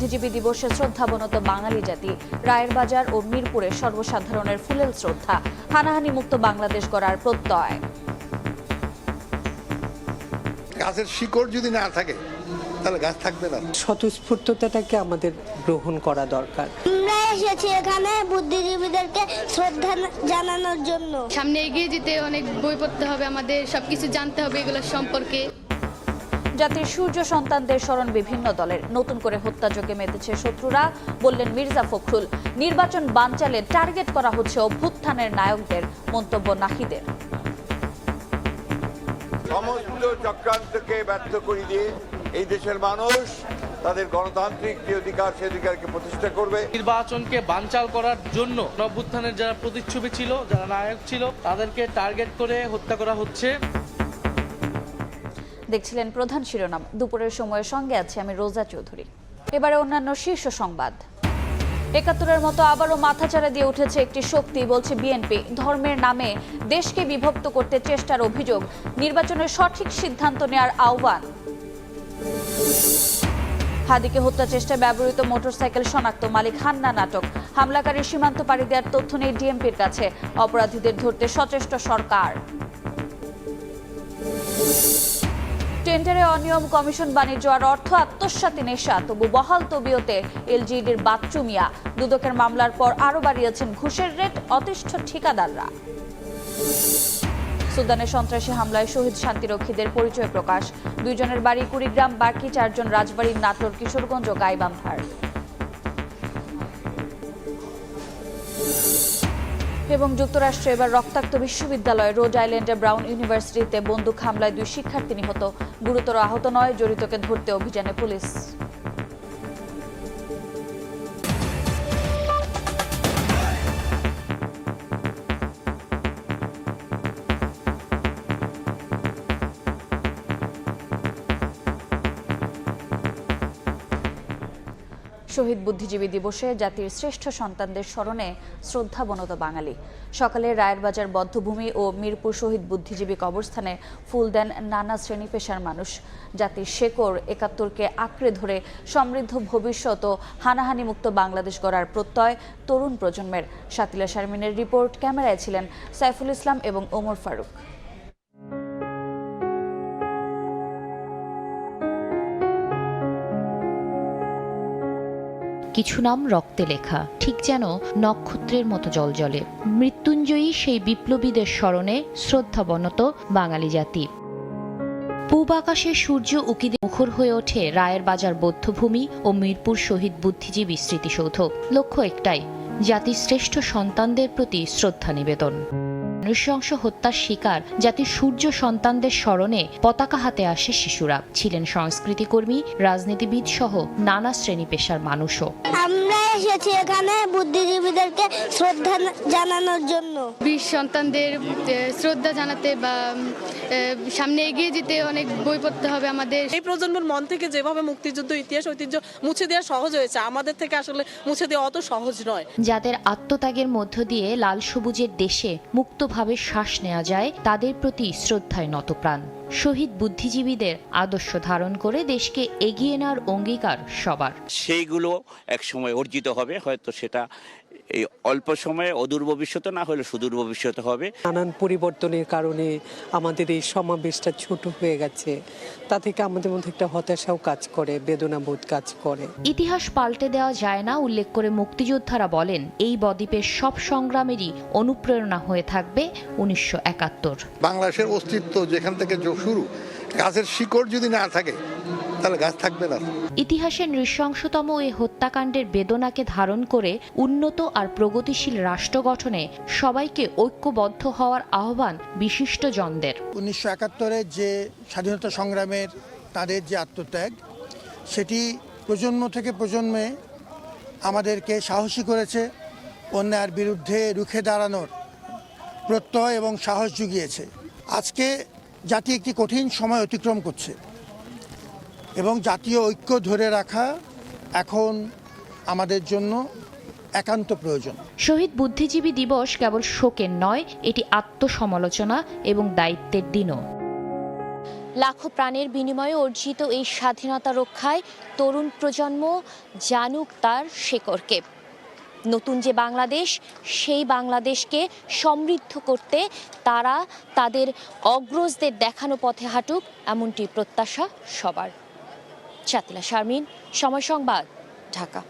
বুদ্ধিজীবী দিবসে শ্রদ্ধাবনত বাঙালি জাতি। রায়ের বাজার ও মিরপুরে সর্বসাধারণের ফুলেল শ্রদ্ধা। হানাহানি মুক্ত বাংলাদেশ গড়ার প্রত্যয়। গাছের শিকড় যদি না থাকে তাহলে গাছ থাকবে না। স্বতঃস্ফূর্ততাটাকে আমাদের গ্রহণ করা দরকার। আমরা এসেছি এখানে বুদ্ধিজীবীদেরকে শ্রদ্ধা জানানোর জন্য। সামনে এগিয়ে যেতে অনেক বই পড়তে হবে, আমাদের সবকিছু জানতে হবে এগুলোর সম্পর্কে। জাতির সূর্য সন্তানদের স্মরণ বিভিন্ন দলের। নতুন করে হত্যাযজ্ঞে মেতেছে শত্রুরা, বললেন মির্জা ফখরুল। নির্বাচন বানচালে টার্গেট করা হচ্ছে অভ্যুত্থানের নায়কদের, মন্তব্য নাহিদের। সমস্ত চক্রান্তকে ব্যর্থ করে দিয়ে এই দেশের মানুষ তাদের গণতান্ত্রিক যে অধিকার সে অধিকারকে প্রতিষ্ঠা করবে। নির্বাচনকে বানচাল করার জন্য অভ্যুত্থানের যারা প্রতিচ্ছবি ছিল, যারা নায়ক ছিল, তাদেরকে টার্গেট করে হত্যা করা হচ্ছে। দেখছিলেন প্রধান শিরোনাম। দুপুরের সময়ের সঙ্গে আছে আমি রোজা চৌধুরী। এবারে অন্যান্য শীর্ষ সংবাদ। ৭১-এর মতো আবারও মাথাচাড়া দিয়ে উঠেছে একটি শক্তি, বলছে বিএনপি। ধর্মের নামে দেশকে বিভক্ত করতে চেষ্টার অভিযোগ। নির্বাচনের সঠিক সিদ্ধান্ত নেওয়ার আহ্বান। হাদিকে হত্যা চেষ্টায় ব্যবহৃত মোটরসাইকেল শনাক্ত, মালিক হান্নান আটক। হামলাকারীর সীমান্ত পাড়ি দেওয়ার তথ্য নেই ডিএমপির কাছে। অপরাধীদের ধরতে সচেষ্ট সরকার। টেন্ডারে অনিয়ম, কমিশন বাণিজ্য আর অর্থ আত্মসাৎই নেশা, তবু বহাল তবিয়তে এলজিইডির বাচ্চু মিয়া। দুদকের মামলার পর আরও বাড়িয়েছেন ঘুষের রেট অতিষ্ঠ ঠিকাদাররা। সুদানে সন্ত্রাসী হামলায় শহীদ শান্তিরক্ষীদের পরিচয় প্রকাশ। 2 জনের বাড়ি কুড়িগ্রাম, বাকি 4 জন রাজবাড়ির নাটোর, কিশোরগঞ্জ ও গাইবান্ধার। এবং যুক্তরাষ্ট্রে এবার রক্তাক্ত বিশ্ববিদ্যালয়। রোড আইল্যান্ডের ব্রাউন ইউনিভার্সিটিতে বন্দুক হামলায় 2 শিক্ষার্থী নিহত। গুরুতর আহত নয়, জড়িতকে ধরতে অভিযানে পুলিশ। শহীদ বুদ্ধিজীবী দিবসে জাতির শ্রেষ্ঠ সন্তানদের স্মরণে শ্রদ্ধাবনত বাঙালি। সকালে রায়ের বাজার বধ্যভূমি ও মিরপুর শহীদ বুদ্ধিজীবী কবরস্থানে ফুল দেন নানা শ্রেণী পেশার মানুষ। জাতির শেকড় ৭১-কে আঁকড়ে ধরে সমৃদ্ধ ভবিষ্যৎ ও হানাহানি মুক্ত বাংলাদেশ গড়ার প্রত্যয় তরুণ প্রজন্মের। শাতিলা শারমিনের রিপোর্ট। ক্যামেরায় ছিলেন সাইফুল ইসলাম এবং ওমর ফারুক। কিছু নাম রক্তে লেখা, ঠিক যেন নক্ষত্রের মতো জ্বলজ্বলে। মৃত্যুঞ্জয়ী সেই বিপ্লবীদের স্মরণে শ্রদ্ধাবনত বাঙালি জাতি। পূব আকাশে সূর্য উকি দিয়ে মুখর হয়ে ওঠে রায়ের বাজার বধ্যভূমি ও মিরপুর শহীদ বুদ্ধিজীবী স্মৃতিসৌধ। লক্ষ্য একটাই, জাতির শ্রেষ্ঠ সন্তানদের প্রতি শ্রদ্ধা নিবেদন। নৃশংস হত্যার শিকার জাতির সূর্য সন্তানদের স্মরণে পতাকা হাতে আসে শিশুরা। ছিলেন সংস্কৃতিকর্মী, রাজনীতিবিদ সহ নানা শ্রেণী পেশার মানুষও। আমরা এসেছি এখানে বুদ্ধিজীবীদেরকে শ্রদ্ধা জানানোর জন্য। বীর সন্তানদের শ্রদ্ধা জানাতে বা সামনে এগিয়ে যেতে অনেক বই পড়তে হবে আমাদের। এই প্রজন্মের মন থেকে যেভাবে মুক্তিযুদ্ধ ইতিহাস ঐতিহ্য মুছে দেওয়া সহজ হয়েছে, আমাদের থেকে আসলে মুছে দেওয়া অত সহজ নয়। যাদের আত্মত্যাগের মধ্য দিয়ে লাল সবুজের দেশে মুক্তভাবে শ্বাস নেওয়া যায়, তাদের প্রতি শ্রদ্ধায় নতপ্রাণ। শহীদ বুদ্ধিজীবীদের আদর্শ ধারণ করে দেশকে এগিয়ে নেওয়ার অঙ্গীকার সবার। সেইগুলো একসময় অর্জিত হবে, হয়তো সেটা এই অল্প সময়ে অদূর ভবিষ্যতে না হলে সুদূর ভবিষ্যতে হবে। নানান পরিবর্তনের কারণে আমাদের এই সমাবেশটা ছোট হয়ে গেছে, তা থেকে আমাদের মধ্যে একটা হতাশাও কাজ করে, বেদনাবোধ কাজ করে। ইতিহাস পাল্টে দেওয়া যায় না উল্লেখ করে মুক্তিযোদ্ধারা বলেন, এই বদ্বীপের সব সংগ্রামেরই অনুপ্রেরণা হয়ে থাকবে 1971। বাংলাদেশের অস্তিত্ব যেখান থেকে শুরু, গাছের শিকড় যদি না থাকে তাহলে গাছ থাকবে না। ইতিহাসের নৃশংসতম এই হত্যাকাণ্ডের বেদনাকে ধারণ করে উন্নত আর প্রগতিশীল রাষ্ট্র গঠনে সবাইকে ঐক্যবদ্ধ হওয়ার আহ্বান বিশিষ্ট জনদের। 1971-এর যে স্বাধীনতা সংগ্রামের তাদের যে আত্মত্যাগ, সেটি প্রজন্ম থেকে প্রজন্মে আমাদেরকে সাহসী করেছে, অন্যায়ের বিরুদ্ধে রুখে দাঁড়ানোর প্রত্যয় এবং সাহস জুগিয়েছে। আজকে জাতি একটি কঠিন সময় অতিক্রম করছে এবং জাতীয় ঐক্য ধরে রাখা এখন আমাদের জন্য একান্ত প্রয়োজন। শহীদ বুদ্ধিজীবী দিবস কেবল শোকের নয়, এটি আত্মসমালোচনা এবং দায়িত্বের দিনও। লাখো প্রাণের বিনিময়ে অর্জিত এই স্বাধীনতা রক্ষায় তরুণ প্রজন্ম জানুক তার শেকড়কে। নতুন যে বাংলাদেশ, সেই বাংলাদেশকে সমৃদ্ধ করতে তারা তাদের অগ্রজদের দেখানো পথে হাঁটুক, এমনটি প্রত্যাশা সবার। চাতিলা শারমিন, সময় সংবাদ, ঢাকা।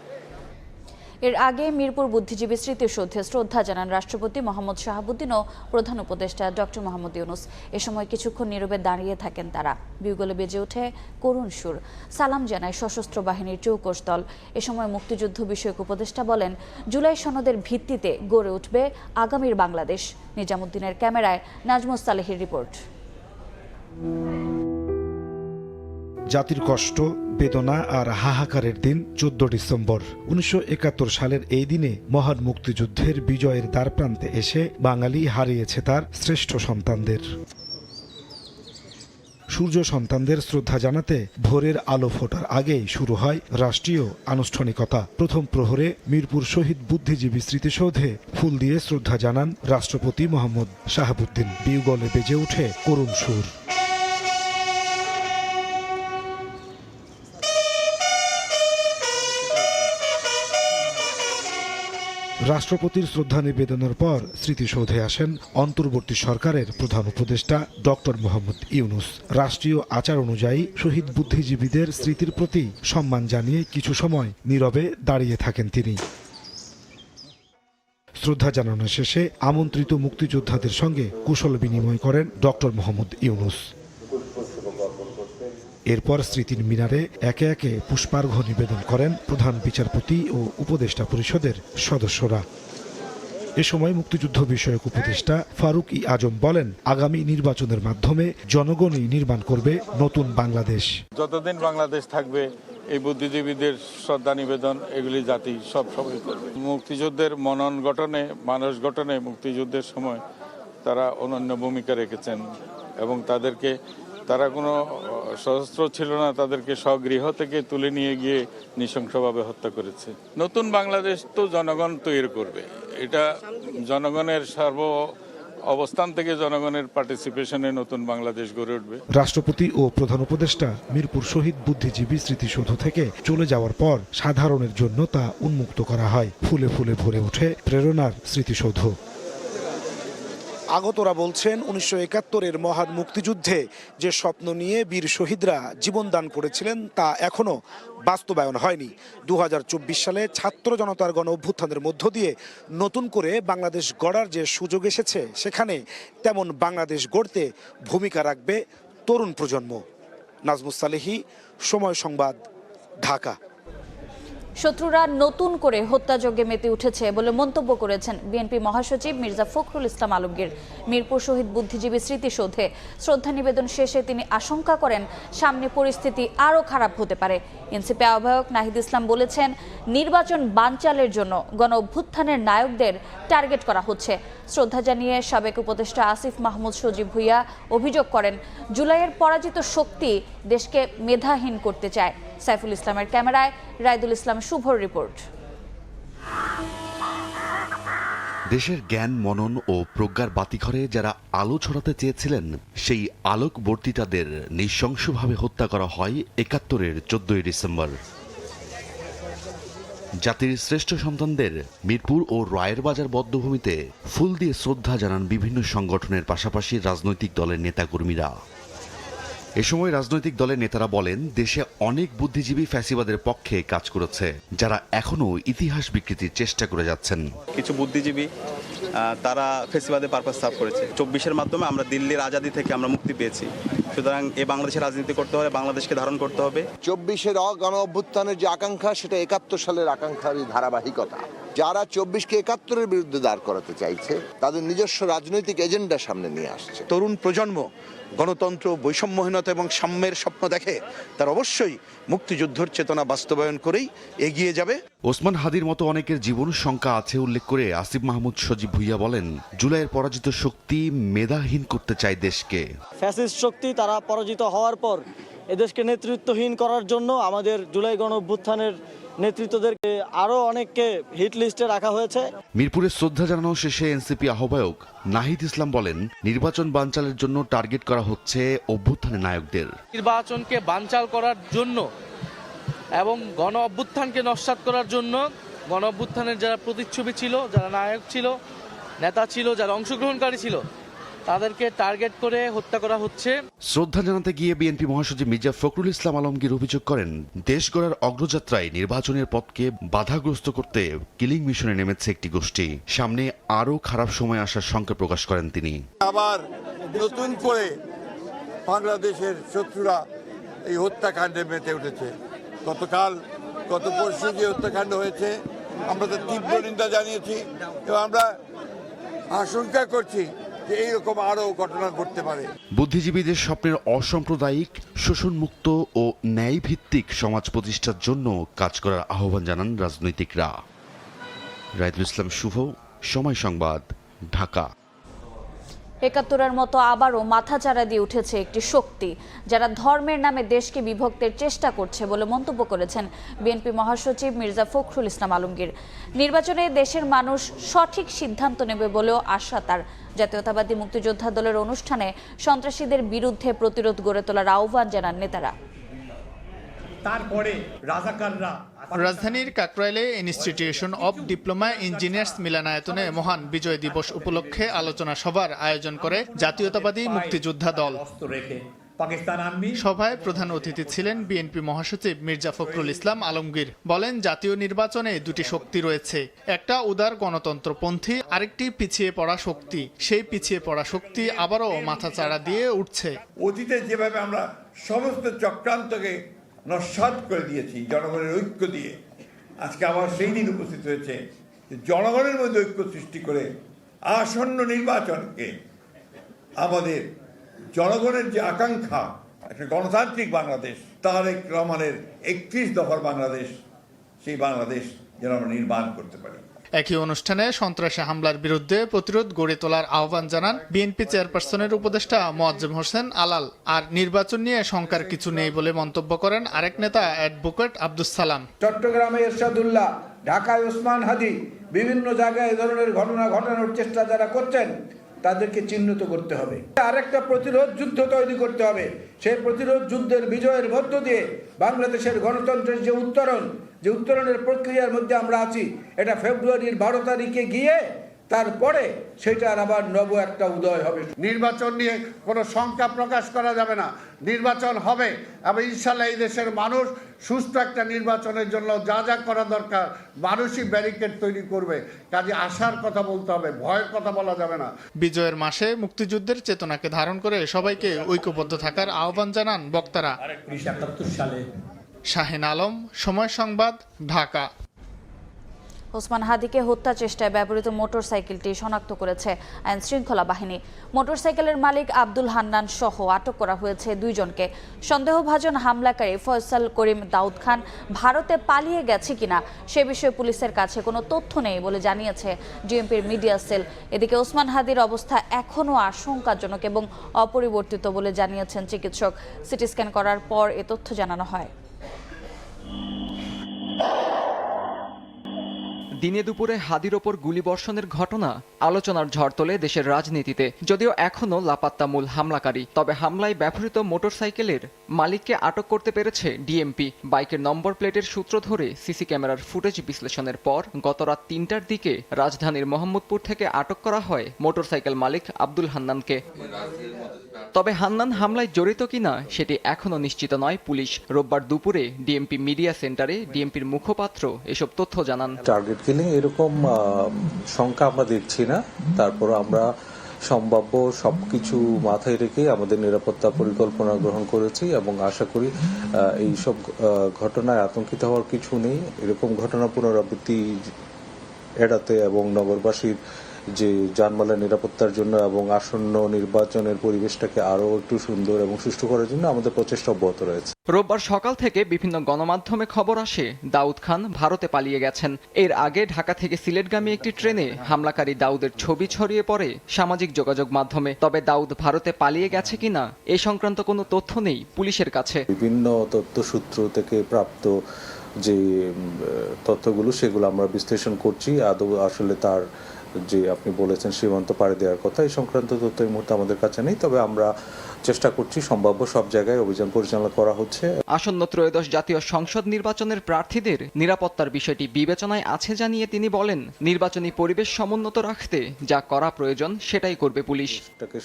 এর আগে মিরপুর বুদ্ধিজীবী স্মৃতিসৌধে শ্রদ্ধা জানান রাষ্ট্রপতি মোহাম্মদ শাহাবুদ্দিন ও প্রধান উপদেষ্টা ডক্টর মোহাম্মদ ইউনূস। এ সময় কিছুক্ষণ নীরবে দাঁড়িয়ে থাকেন তারা। বিউগলে বেজে ওঠে করুণ সুর। সালাম জানায় সশস্ত্র বাহিনীর চৌকস দল। এ সময় মুক্তিযুদ্ধ বিষয়ক উপদেষ্টা বলেন, জুলাই সনদের ভিত্তিতে গড়ে উঠবে আগামীর বাংলাদেশ। নিজামুদ্দিনের ক্যামেরায় নাজমুস সালেহির রিপোর্ট। জাতির কষ্ট, বেদনা আর হাহাকারের দিন 14 ডিসেম্বর 1971 সালের এই দিনে মহান মুক্তিযুদ্ধের বিজয়ের দ্বারপ্রান্তে এসে বাঙালি হারিয়েছে তার শ্রেষ্ঠ সন্তানদের। সূর্য সন্তানদের শ্রদ্ধা জানাতে ভোরের আলো ফোটার আগেই শুরু হয় রাষ্ট্রীয় আনুষ্ঠানিকতা। প্রথম প্রহরে মিরপুর শহীদ বুদ্ধিজীবী স্মৃতিসৌধে ফুল দিয়ে শ্রদ্ধা জানান রাষ্ট্রপতি মোহাম্মদ শাহাবুদ্দিন। বিউগলে বেজে ওঠে করুণ সুর। রাষ্ট্রপতির শ্রদ্ধা নিবেদনের পর স্মৃতিসৌধে আসেন অন্তর্বর্তী সরকারের প্রধান উপদেষ্টা ডক্টর মোহাম্মদ ইউনূস। রাষ্ট্রীয় আচার অনুযায়ী শহীদ বুদ্ধিজীবীদের স্মৃতির প্রতি সম্মান জানিয়ে কিছু সময় নীরবে দাঁড়িয়ে থাকেন তিনি। শ্রদ্ধা জানানো শেষে আমন্ত্রিত মুক্তিযোদ্ধাদের সঙ্গে কুশল বিনিময় করেন ডক্টর মোহাম্মদ ইউনূস। এরপর স্মৃতির মিনারে একে একে পুষ্পার্ঘ্য নিবেদন করেন প্রধান বিচারপতি ও উপদেষ্টা পরিষদের সদস্যরা। এ সময় মুক্তিযুদ্ধ বিষয়ক উপদেষ্টা ফারুক-ই আজম বলেন, আগামী নির্বাচনের মাধ্যমে জনগণই নির্মাণ করবে নতুন বাংলাদেশ। যতদিন বাংলাদেশ থাকবে এই বুদ্ধিজীবীদের শ্রদ্ধা নিবেদন এগুলি জাতি সব সময় করবে। মুক্তিযুদ্ধের মনন গঠনে, মানুষ গঠনে মুক্তিযুদ্ধের সময় তারা অনন্য ভূমিকা রেখেছেন এবং তারা কোনো সশস্ত্র ছিল না, তাদেরকে স্বগৃহ থেকে তুলে নিয়ে গিয়ে নৃশংসভাবে হত্যা করেছে। নতুন বাংলাদেশ তো জনগণ তৈরি করবে, এটা জনগণের অবস্থান থেকে জনগণের পার্টিসিপেশনে নতুন বাংলাদেশ গড়ে উঠবে। রাষ্ট্রপতি ও প্রধান উপদেষ্টা মিরপুর শহীদ বুদ্ধিজীবী স্মৃতিসৌধ থেকে চলে যাওয়ার পর সাধারণের জন্য তা উন্মুক্ত করা হয়। ফুলে ফুলে ভরে ওঠে প্রেরণার স্মৃতিসৌধ। আগতরা বলছেন, 1971-এর মহান মুক্তিযুদ্ধে যে স্বপ্ন নিয়ে বীর শহীদরা জীবনদান করেছিলেন তা এখনো বাস্তবায়ন হয়নি। 2024 সালে ছাত্র জনতার গণ অভ্যুত্থানের মধ্য দিয়ে নতুন করে বাংলাদেশ গড়ার যে সুযোগ এসেছে, সেখানে তেমন বাংলাদেশ গড়তে ভূমিকা রাখবে তরুণ প্রজন্ম। নাজমুস সালেহি, সময় সংবাদ, ঢাকা। শত্রুরা নতুন করে হত্যাযজ্ঞে মেতে উঠেছে বলে মন্তব্য করেছেন বিএনপি মহাসচিব মির্জা ফখরুল ইসলাম আলমগীর। মিরপুর শহীদ বুদ্ধিজীবী স্মৃতিসৌধে শ্রদ্ধা নিবেদন শেষে তিনি আশঙ্কা করেন সামনে পরিস্থিতি আরও খারাপ হতে পারে। এনসিপি আহ্বায়ক নাহিদ ইসলাম বলেছেন, নির্বাচন বানচালের জন্য গণ অভ্যুত্থানের নায়কদের টার্গেট করা হচ্ছে। শ্রদ্ধা জানিয়ে সাবেক উপদেষ্টা আসিফ মাহমুদ সজীব ভুইয়া অভিযোগ করেন, জুলাইয়ের পরাজিত শক্তি দেশকে মেধাহীন করতে চায়। সাইফুল ইসলামের ক্যামেরায় রাইদুল ইসলাম শুভর রিপোর্ট। দেশের জ্ঞান, মনন ও প্রজ্ঞার বাতিঘরে যারা আলো ছড়াতে চেয়েছিলেন, সেই আলোকবর্তিতাদের নৃশংসভাবে হত্যা করা হয় 71-এর 14 ডিসেম্বর। জাতির শ্রেষ্ঠ সন্তানদের মিরপুর ও রায়ের বাজার বধ্যভূমিতে ফুল দিয়ে শ্রদ্ধা জানান বিভিন্ন সংগঠনের পাশাপাশি রাজনৈতিক দলের নেতাকর্মীরা। এ সময় রাজনৈতিক দলের নেতারা বলেন, দেশে অনেক বুদ্ধিজীবী ফ্যাসিবাদের পক্ষে কাজ করেছে, যারা এখনও ইতিহাস বিকৃতির চেষ্টা করে যাচ্ছেন। কিছু বুদ্ধিজীবী তারা ফ্যাসিবাদের পারপাস সার্ভ করেছে। 24-এর মাধ্যমে আমরা দিল্লির আজাদি থেকে আমরা মুক্তি পেয়েছি। সুতরাং এ বাংলাদেশের রাজনীতি করতে হলে বাংলাদেশকে ধারণ করতে হবে। 24-এর গণ অভ্যুত্থানের যে আকাঙ্ক্ষা, সেটা 71 সালের আকাঙ্ক্ষারই ধারাবাহিকতা। যারা 24-কে 71-এর বিরুদ্ধে দাঁড় করাতে চাইছে, তাদের নিজস্ব রাজনৈতিক এজেন্ডা সামনে নিয়ে আসছে। তরুণ প্রজন্ম গণতন্ত্র, বৈষম্যহীনতা এবং সাম্যের স্বপ্ন দেখে, তার অবশ্যই মুক্তিযুদ্ধের চেতনা বাস্তবায়ন করেই এগিয়ে যাবে। ওসমান হাদির মতো অনেকের জীবন শঙ্কা আছে উল্লেখ করে আসিফ মাহমুদ সজীব ভুইয়া বলেন, জুলাইয়ের পরাজিত শক্তি মেধাহীন করতে চায় দেশকে। ফ্যাসিস্ট শক্তি তারা পরাজিত হওয়ার পর এদেশকে নেতৃত্বহীন করার জন্য আমাদের জুলাই গণঅভ্যুত্থানের নেতৃত্বদেরকে আরও অনেককে হিট লিস্টে রাখা হয়েছে। মিরপুরে শ্রদ্ধা জানানো শেষে এনসিপি আহ্বায়ক নাহিদ ইসলাম বলেন, নির্বাচন বানচালের জন্য টার্গেট করা হচ্ছে অভ্যুত্থানের নায়কদের। নির্বাচনকে বানচাল করার জন্য এবং গণ অভ্যুত্থানকে নস্যাৎ করার জন্য গণ অভ্যুত্থানের যারা প্রতিচ্ছবি ছিল, যারা নায়ক ছিল, নেতা ছিল, যারা অংশগ্রহণকারী ছিল, তাদেরকে টার্গেট করে হত্যা করা হচ্ছে। শ্রদ্ধা জানাতে গিয়ে বিএনপি মহাসচিব মির্জা ফখরুল ইসলাম আলমগীর অভিযোগ করেন, দেশ গড়ার অগ্রযাত্রায় নির্বাচনের পথকে বাধাগ্রস্ত করতে কিলিং মিশনে নেমেছে একটি গোষ্ঠী। সামনে আরও খারাপ সময় আসার শঙ্কা প্রকাশ করেন তিনি। আবার নতুন করে বাংলাদেশের শত্রুরা এই হত্যাকাণ্ডে মেতে উঠেছে। গত পরশু যে হত্যাকাণ্ড হয়েছে, আমরা তো তীব্র নিন্দা জানিয়েছি এবং আমরা আশঙ্কা করছি যে এইরকম আরও ঘটনা ঘটতে পারে। বুদ্ধিজীবীদের স্বপ্নের অসাম্প্রদায়িক, শোষণমুক্ত ও ন্যায়ভিত্তিক সমাজ প্রতিষ্ঠার জন্য কাজ করার আহ্বান জানান রাজনৈতিকরা। রাইদুল ইসলাম শুভ, সময় সংবাদ, ঢাকা। ৭১-এর মতো আবারও মাথাচাড়া দিয়ে উঠেছে একটি শক্তি, যারা ধর্মের নামে দেশকে বিভক্তের চেষ্টা করছে বলে মন্তব্য করেছেন বিএনপি মহাসচিব মির্জা ফখরুল ইসলাম আলমগীর। নির্বাচনে দেশের মানুষ সঠিক সিদ্ধান্ত নেবে বলেও আশা তার। জাতীয়তাবাদী মুক্তিযোদ্ধা দলের অনুষ্ঠানে সন্ত্রাসীদের বিরুদ্ধে প্রতিরোধ গড়ে তোলার আহ্বান জানান নেতারা। তারপরে রাজাকাররা রাজধানীর কাকরাইলে ইনস্টিটিউশন অব ডিপ্লোমা ইঞ্জিনিয়ার্স মিলনায়তনে মহান বিজয় দিবস উপলক্ষে আলোচনা সভার আয়োজন করে জাতীয়তাবাদী মুক্তিযোদ্ধা দল। সভায় প্রধান অতিথি ছিলেন বিএনপি মহাসচিব মির্জা ফখরুল ইসলাম আলমগীর। বলেন, জাতীয় নির্বাচনে দুটি শক্তি রয়েছে, একটা উদার গণতন্ত্রপন্থী, আরেকটি পিছিয়ে পড়া শক্তি। সেই পিছিয়ে পড়া শক্তি আবারও মাথাচাড়া দিয়ে উঠছে। অতীতে যেভাবে আমরা সমস্ত চক্রান্তকে নস্যাৎ করে দিয়েছি জনগণের ঐক্য দিয়ে, আজকে আবার সেই দিন উপস্থিত হয়েছে যে জনগণের মধ্যে ঐক্য সৃষ্টি করে আসন্ন নির্বাচনকে আমাদের জনগণের যে আকাঙ্ক্ষা, একটা গণতান্ত্রিক বাংলাদেশ, তারেক রহমানের ৩১ দফার বাংলাদেশ, সেই বাংলাদেশ যেন আমরা নির্মাণ করতে পারি। একই অনুষ্ঠানে সন্ত্রাসী হামলার বিরুদ্ধে প্রতিরোধ গড়ে তোলার আহ্বান জানান বিএনপি চেয়ারপারসনের উপদেষ্টা মোয়াজ্জেম হোসেন আলাল। আর নির্বাচন নিয়ে শঙ্কার কিছু নেই বলে মন্তব্য করেন আরেক নেতা অ্যাডভোকেট আব্দুস সালাম। চট্টগ্রামে এরশাদুল্লাহ, ঢাকায় ওসমান হাদি, বিভিন্ন জায়গায় এ ধরনের ঘটনা ঘটানোর চেষ্টা যারা করছেন তাদেরকে চিহ্নিত করতে হবে। আরেকটা প্রতিরোধ যুদ্ধ তৈরি করতে হবে। সেই প্রতিরোধ যুদ্ধের বিজয়ের মধ্য দিয়ে বাংলাদেশের গণতন্ত্রের যে উত্তরণের প্রক্রিয়ার মধ্যে আমরা আছি, এটা ফেব্রুয়ারির 12 তারিখে গিয়ে তারপরে সেটার আবার নব একটা উদয় হবে। নির্বাচন নিয়ে কোনো শঙ্কা প্রকাশ করা যাবে না। নির্বাচন হবে এবং ইনশাল্লাহ এই দেশের মানুষ সুষ্ঠু একটা নির্বাচনের জন্য যা যা করা দরকার মানুষই ব্যারিকেড তৈরি করবে। কাজে আশার কথা বলতে হবে, ভয়ের কথা বলা যাবে না। বিজয়ের মাসে মুক্তিযুদ্ধের চেতনাকে ধারণ করে সবাইকে ঐক্যবদ্ধ থাকার আহ্বান জানান বক্তারা। শাহিন আলম, সময় সংবাদ, ঢাকা। ওসমান হাদিকে হত্যা চেষ্টায় ব্যবহৃত মোটরসাইকেলটি শনাক্ত করেছে আইন শৃঙ্খলা বাহিনী। মোটরসাইকেলের মালিক আব্দুল হান্নান সহ আটক করা হয়েছে 2 জনকে। সন্দেহভাজন হামলাকারী ফয়সাল করিম দাউদ খান ভারতে পালিয়ে গেছে কিনা সে বিষয়ে পুলিশের কাছে কোনো তথ্য নেই বলে জানিয়েছে ডিএমপির মিডিয়া সেল। এদিকে ওসমান হাদির অবস্থা এখনও আশঙ্কাজনক এবং অপরিবর্তিত বলে জানিয়েছেন চিকিৎসক। সিটি স্ক্যান করার পর এ তথ্য জানানো হয়। দিনে দুপুরে হাদির ওপর গুলিবর্ষণের ঘটনা আলোচনার ঝড় তোলে দেশের রাজনীতিতে। যদিও এখনও লাপাত্তা মূল হামলাকারী, তবে হামলায় ব্যবহৃত মোটরসাইকেলের মালিককে আটক করতে পেরেছে ডিএমপি। বাইকের নম্বর প্লেটের সূত্র ধরে সিসি ক্যামেরার ফুটেজ বিশ্লেষণের পর গত রাত 3টার দিকে রাজধানীর মোহাম্মদপুর থেকে আটক করা হয় মোটরসাইকেল মালিক আব্দুল হান্নানকে। তবে হান্নান হামলায় জড়িত কিনা সেটি এখনও নিশ্চিত নয় পুলিশ। রোববার দুপুরে ডিএমপি মিডিয়া সেন্টারে ডিএমপির মুখপাত্র এসব তথ্য জানান। টার্গেট কিলিং এরকম শঙ্কা আমরা দেখছি না। তারপর আমরা সম্ভাব্য সবকিছু মাথায় রেখে আমাদের নিরাপত্তা পরিকল্পনা গ্রহণ করেছি এবং আশা করি এই সব ঘটনায় আতঙ্কিত হওয়ার কিছু নেই। এরকম ঘটনা পুনরাবৃত্তি এড়াতে এবং নগরবাসীর যে যানমালের নিরাপত্তার জন্য এবং আসন্ন নির্বাচনের পরিবেশটাকে আরো একটু সুন্দর এবং সুষ্ঠু করার জন্য আমাদের প্রচেষ্টা অব্যাহত রয়েছে। রোববার সকাল থেকে বিভিন্ন গণমাধ্যমে খবর আসে দাউদ খান ভারতে পালিয়ে গেছেন। এর আগে ঢাকা থেকে সিলেটগামী একটি ট্রেনে হামলাকারী দাউদের ছবি ছড়িয়ে পড়ে সামাজিক যোগাযোগ মাধ্যমে। তবে দাউদ ভারতে পালিয়ে গেছে কিনা এ সংক্রান্ত কোনো তথ্য নেই পুলিশের কাছে। বিভিন্ন তথ্যসূত্র থেকে প্রাপ্ত যে তথ্যগুলো সেগুলো আমরা বিশ্লেষণ করছি। আদৌ আসলে তার যে আপনি বলেছেন সীমান্ত পাড়ি দেওয়ার কথা, এই সংক্রান্ত তথ্য এই মুহূর্তে আমাদের কাছে নেই। তবে আমরা চেষ্টা করছি, সম্ভাব্য সব জায়গায় অভিযান পরিচালনা করা হচ্ছে। আসন্ন ত্রয়োদশ জাতীয় সংসদ নির্বাচনের প্রার্থীদের নিরাপত্তার বিষয়টি বিবেচনায় আছে জানিয়ে তিনি বলেন, নির্বাচনী পরিবেশ সমুন্নত রাখতে যা করা প্রয়োজন সেটাই করবে পুলিশ।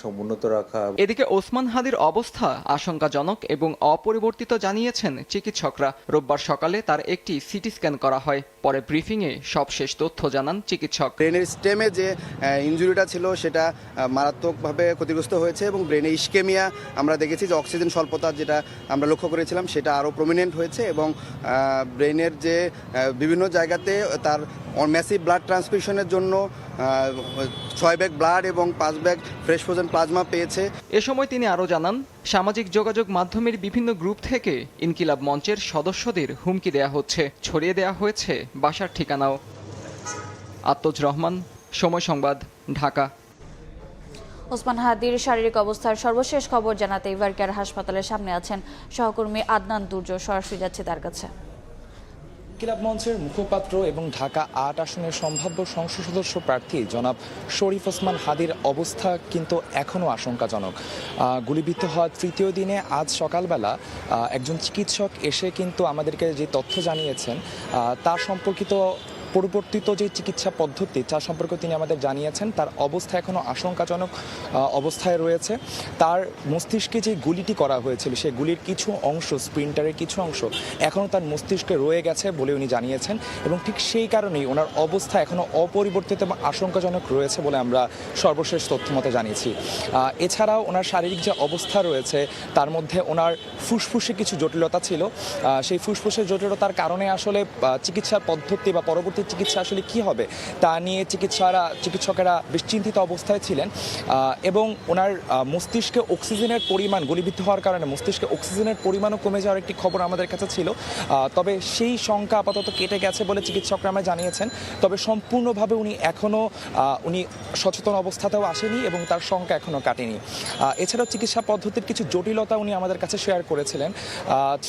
সমুন্নত রাখা। এদিকে ওসমান হাদির অবস্থা আশঙ্কাজনক এবং অপরিবর্তিত জানিয়েছেন চিকিৎসকরা। রোববার সকালে তার একটি সিটি স্ক্যান করা হয়। পরে ব্রিফিংয়ে সবশেষ তথ্য জানান চিকিৎসক। ব্রেনের স্টেমে যে ইনজুরিটা ছিল সেটা মারাত্মকভাবে ক্ষতিগ্রস্ত হয়েছে এবং ব্রেনে ইস্কেমিয়া আমরা দেখেছি যে অক্সিজেন স্বল্পতা যেটা আমরা লক্ষ্য করেছিলাম সেটা আরও প্রমিনেন্ট হয়েছে এবং ব্রেনের যে বিভিন্ন জায়গাতে তার ম্যাসিভ ব্লাড ট্রান্সফিউশনের জন্য 6 ব্যাগ ব্লাড এবং 5 ব্যাগ ফ্রেশ ফ্রোজেন প্লাজমা পেয়েছে। এ সময় তিনি আরও জানান, সামাজিক যোগাযোগ মাধ্যমের বিভিন্ন গ্রুপ থেকে ইনকিলাব মঞ্চের সদস্যদের হুমকি দেয়া হচ্ছে, ছড়িয়ে দেয়া হয়েছে বাসার ঠিকানাও। আত্মজ রহমান, সময় সংবাদ, ঢাকা। ওসমান হাদির শারীরিক অবস্থার সর্বশেষ খবর জানাতে এভারকেয়ার হাসপাতালের সামনে আছেন সহকর্মী আদনান দুর্য। সরাসরি যাচ্ছে তার কাছে। ইনকিলাব মঞ্চের মুখপাত্র এবং ঢাকা ৮ আসনের সম্ভাব্য সংসদ সদস্য প্রার্থী জনাব শরীফ ওসমান হাদির অবস্থা কিন্তু এখনও আশঙ্কাজনক। গুলিবিদ্ধ হওয়ার তৃতীয় দিনে আজ সকালবেলা একজন চিকিৎসক এসে কিন্তু আমাদেরকে যে তথ্য জানিয়েছেন তার সম্পর্কিত পরিবর্তিত যে চিকিৎসা পদ্ধতি তার সম্পর্কে তিনি আমাদের জানিয়েছেন তার অবস্থা এখনও আশঙ্কাজনক অবস্থায় রয়েছে। তার মস্তিষ্কে যে গুলিটি করা হয়েছিল সেই গুলির কিছু অংশ, স্প্রিন্টারের কিছু অংশ এখনও তার মস্তিষ্কে রয়ে গেছে বলে উনি জানিয়েছেন এবং ঠিক সেই কারণেই ওনার অবস্থা এখনও অপরিবর্তিত এবং আশঙ্কাজনক রয়েছে বলে আমরা সর্বশেষ তথ্য মতে জানিয়েছি। এছাড়াও ওনার শারীরিক যে অবস্থা রয়েছে তার মধ্যে ওনার ফুসফুসে কিছু জটিলতা ছিল। সেই ফুসফুসের জটিলতার কারণে আসলে চিকিৎসার পদ্ধতি বা পরবর্তী চিকিৎসা আসলে কি হবে তা নিয়ে চিকিৎসকেরা বেশ চিন্তিত অবস্থায় ছিলেন এবং ওনার মস্তিষ্কে অক্সিজেনের পরিমাণ, গুলিবিদ্ধ হওয়ার কারণে মস্তিষ্কে অক্সিজেনের পরিমাণও কমে যাওয়ার একটি খবর আমাদের কাছে ছিল। তবে সেই শঙ্কা আপাতত কেটে গেছে বলে চিকিৎসকরা আমায় জানিয়েছেন। তবে সম্পূর্ণভাবে উনি এখনও সচেতন অবস্থাতেও আসেনি এবং তার শঙ্কা এখনও কাটেনি। এছাড়াও চিকিৎসা পদ্ধতির কিছু জটিলতা উনি আমাদের কাছে শেয়ার করেছিলেন।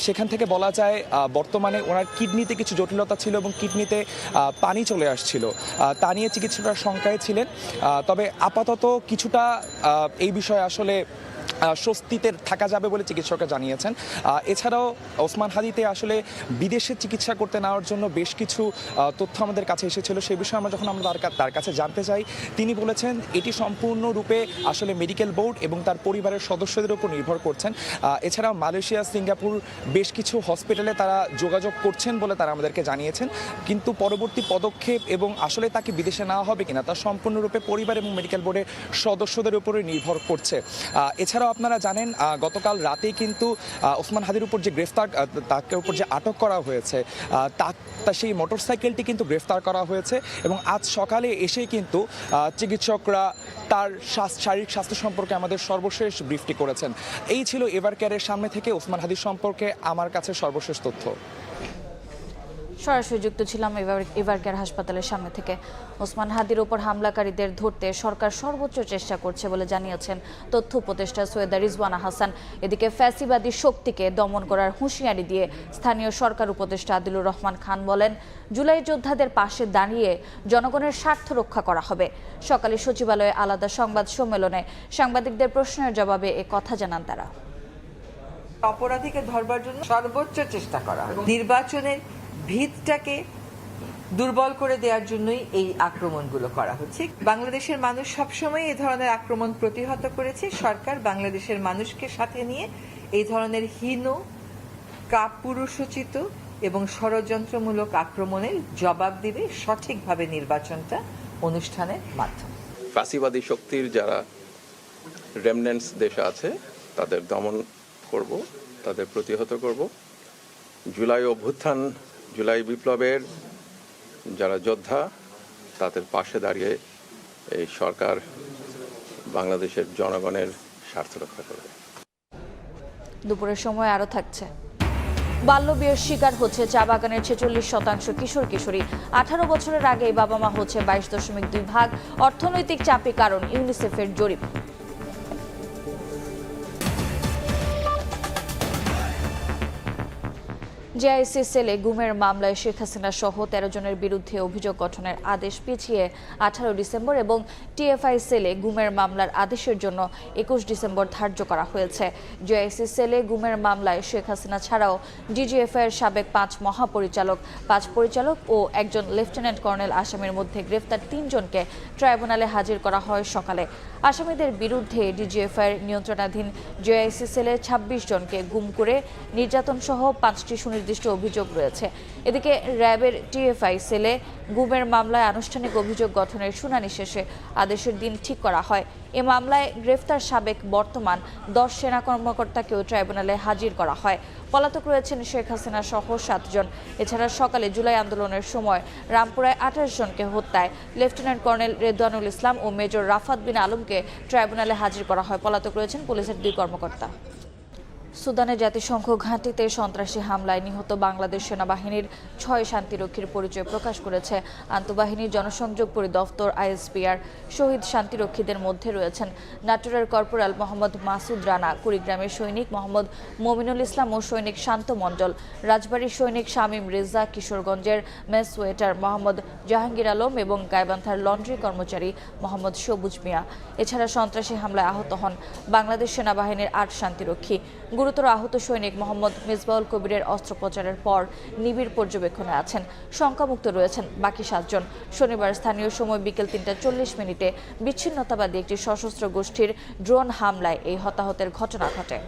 সেখান থেকে বলা যায় বর্তমানে ওনার কিডনিতে কিছু জটিলতা ছিল এবং কিডনিতে পানি চলে আসছিল, তা নিয়ে চিকিৎসকরা শঙ্কায় ছিলেন। তবে আপাতত কিছুটা এই বিষয়ে আসলে স্বস্তিতে থাকা যাবে বলে চিকিৎসকরা জানিয়েছেন। এছাড়াও ওসমান হাদিতে আসলে বিদেশে চিকিৎসা করতে নেওয়ার জন্য বেশ কিছু তথ্য আমাদের কাছে এসেছিল। সেই বিষয়ে আমরা তার কাছে জানতে চাই। তিনি বলেছেন এটি সম্পূর্ণরূপে আসলে মেডিকেল বোর্ড এবং তার পরিবারের সদস্যদের উপর নির্ভর করছেন। এছাড়াও মালয়েশিয়া, সিঙ্গাপুর বেশ কিছু হসপিটালে তারা যোগাযোগ করছেন বলে তারা আমাদেরকে জানিয়েছেন। কিন্তু পরবর্তী পদক্ষেপ এবং আসলে তাকে বিদেশে নেওয়া হবে কিনা তা সম্পূর্ণরূপে পরিবার এবং মেডিকেল বোর্ডের সদস্যদের উপরে নির্ভর করছে। এছাড়াও আপনারা জানেন গতকাল রাতে কিন্তু ওসমান হাদির উপর যে তাকে উপর যে আটক করা হয়েছে সেই মোটরসাইকেলটি কিন্তু গ্রেফতার করা হয়েছে এবং আজ সকালে এসেই কিন্তু চিকিৎসকরা তার শারীরিক স্বাস্থ্য সম্পর্কে আমাদের সর্বশেষ ব্রিফটি করেছেন। এই ছিল এভারকেয়ারের সামনে থেকে ওসমান হাদির সম্পর্কে আমার কাছে সর্বশেষ তথ্য। সরাসরি যুক্ত ছিলাম এভারকেয়ার হাসপাতালের সামনে থেকে। ওসমান হাদির ওপর হামলাকারীদের ধরতে সরকার সর্বোচ্চ চেষ্টা করছে বলে জানিয়েছেন তথ্য উপদেষ্টা সৈয়দা রিজওয়ানা হাসান। এদিকে ফ্যাসিবাদী শক্তিকে দমন করার হুঁশিয়ারি দিয়ে স্থানীয় সরকার উপদেষ্টা আদিলুর রহমান খান বলেন, জুলাই যোদ্ধাদের পাশে দাঁড়িয়ে জনগণের স্বার্থ রক্ষা করা হবে। সকালে সচিবালয়ে আলাদা সংবাদ সম্মেলনে সাংবাদিকদের প্রশ্নের জবাবে এ কথা জানান তারা। অপরাধীকে ধরবার জন্য সর্বোচ্চ চেষ্টা করা, নির্বাচনের ভিতটাকে দুর্বল করে দেওয়ার জন্যই এই আক্রমণগুলো করা হচ্ছে। বাংলাদেশের মানুষ সবসময় এই ধরনের আক্রমণ প্রতিহত করেছে। সরকার বাংলাদেশের মানুষকে সাথে নিয়ে এই ধরনের হীন, কাপুরুষোচিত এবং ষড়যন্ত্রমূলক আক্রমণের জবাব দিবে সঠিকভাবে নির্বাচনটা অনুষ্ঠানের মাধ্যমে। ফ্যাসিবাদী শক্তির যারা রেমনেন্টস দেশে আছে তাদের দমন করব, তাদের প্রতিহত করব। জুলাই বিপ্লবের যারা যোদ্ধা তাদের পাশে দাঁড়িয়ে এই সরকার বাংলাদেশের জনগণের স্বার্থ রক্ষা করবে। দুপুরের সময় আরও থাকছে। বাল্যবিয়ের শিকার হচ্ছে চা বাগানের 46% কিশোর কিশোরী। 18 বছরের আগেই বাবা মা হচ্ছে 22.2 অর্থনৈতিক চাপই কারণ, ইউনিসেফের জরিপ। জেআইসি সেলে গুমের মামলায় শেখ হাসিনা সহ 13 জনের বিরুদ্ধে অভিযোগ গঠনের আদেশ পিছিয়ে 18 ডিসেম্বর এবং টিএফআই সেলে গুমের মামলার আদেশের জন্য 21 ডিসেম্বর ধার্য করা হয়েছে। জেআইসি সেলে গুমের মামলায় শেখ হাসিনা ছাড়াও ডিজিএফআই এর সাবেক 5 মহাপরিচালক, 5 পরিচালক ও একজন লেফটেন্যান্ট কর্নেল আসামির মধ্যে গ্রেফতার 3 জনকে ট্রাইব্যুনালে হাজির করা হয় সকালে। আসামিদের বিরুদ্ধে ডিজিএফআই এর নিয়ন্ত্রণাধীন জেআইসি সেলে 26 জনকে গুম করে নির্যাতন সহ 5টি সুনির্দিষ্ট অভিযোগ রয়েছে। এদিকে র্যাবের টিএফআই সেলে গুমের মামলায় আনুষ্ঠানিক অভিযোগ গঠনের শুনানি শেষে আদেশের দিন ঠিক করা হয়। এ মামলায় গ্রেফতার সাবেক বর্তমান 10 সেনা কর্মকর্তাকেও ট্রাইব্যুনালে হাজির করা হয়। পলাতক রয়েছেন শেখ হাসিনা সহ 7 জন। এছাড়া সকালে জুলাই আন্দোলনের সময় রামপুরায় 28 জনকে হত্যায় লেফটেন্যান্ট কর্নেল রেদওয়ানুল ইসলাম ও মেজর রাফাত বিন আলমকে ট্রাইব্যুনালে হাজির করা হয়। পলাতক রয়েছেন পুলিশের 2 কর্মকর্তা। সুদানে জাতিসংঘ ঘাঁটিতে সন্ত্রাসী হামলায় নিহত বাংলাদেশ সেনাবাহিনীর 6 শান্তিরক্ষীর পরিচয় প্রকাশ করেছে আন্তঃবাহিনী জনসংযোগ পরিদপ্তর আইএসপিআর। শহীদ শান্তিরক্ষীদের মধ্যে রয়েছেন নাটোরের কর্পোরাল মোহাম্মদ মাসুদ রানা, কুড়িগ্রামের সৈনিক মোহাম্মদ মমিনুল ইসলাম ও সৈনিক শান্ত মণ্ডল, রাজবাড়ির সৈনিক শামীম রেজা, কিশোরগঞ্জের মেস ওয়েটার মোহাম্মদ জাহাঙ্গীর আলম এবং গাইবান্ধার লন্ড্রি কর্মচারী মোহাম্মদ সবুজ মিয়া। এছাড়া সন্ত্রাসী হামলায় আহত হন বাংলাদেশ সেনাবাহিনীর 8 শান্তিরক্ষী। গুরুতর আহত সৈনিক মোহাম্মদ মিসবাউল কবিরের অস্ত্রোপচারের পর নিবিড় পর্যবেক্ষণে আছেন। শঙ্কামুক্ত রয়েছেন বাকি 7 জন। শনিবার স্থানীয় সময় বিকেল 3:40 বিচ্ছিন্নতাবাদী একটি সশস্ত্র গোষ্ঠীর ড্রোন হামলায় এই হতাহতের ঘটনা ঘটে।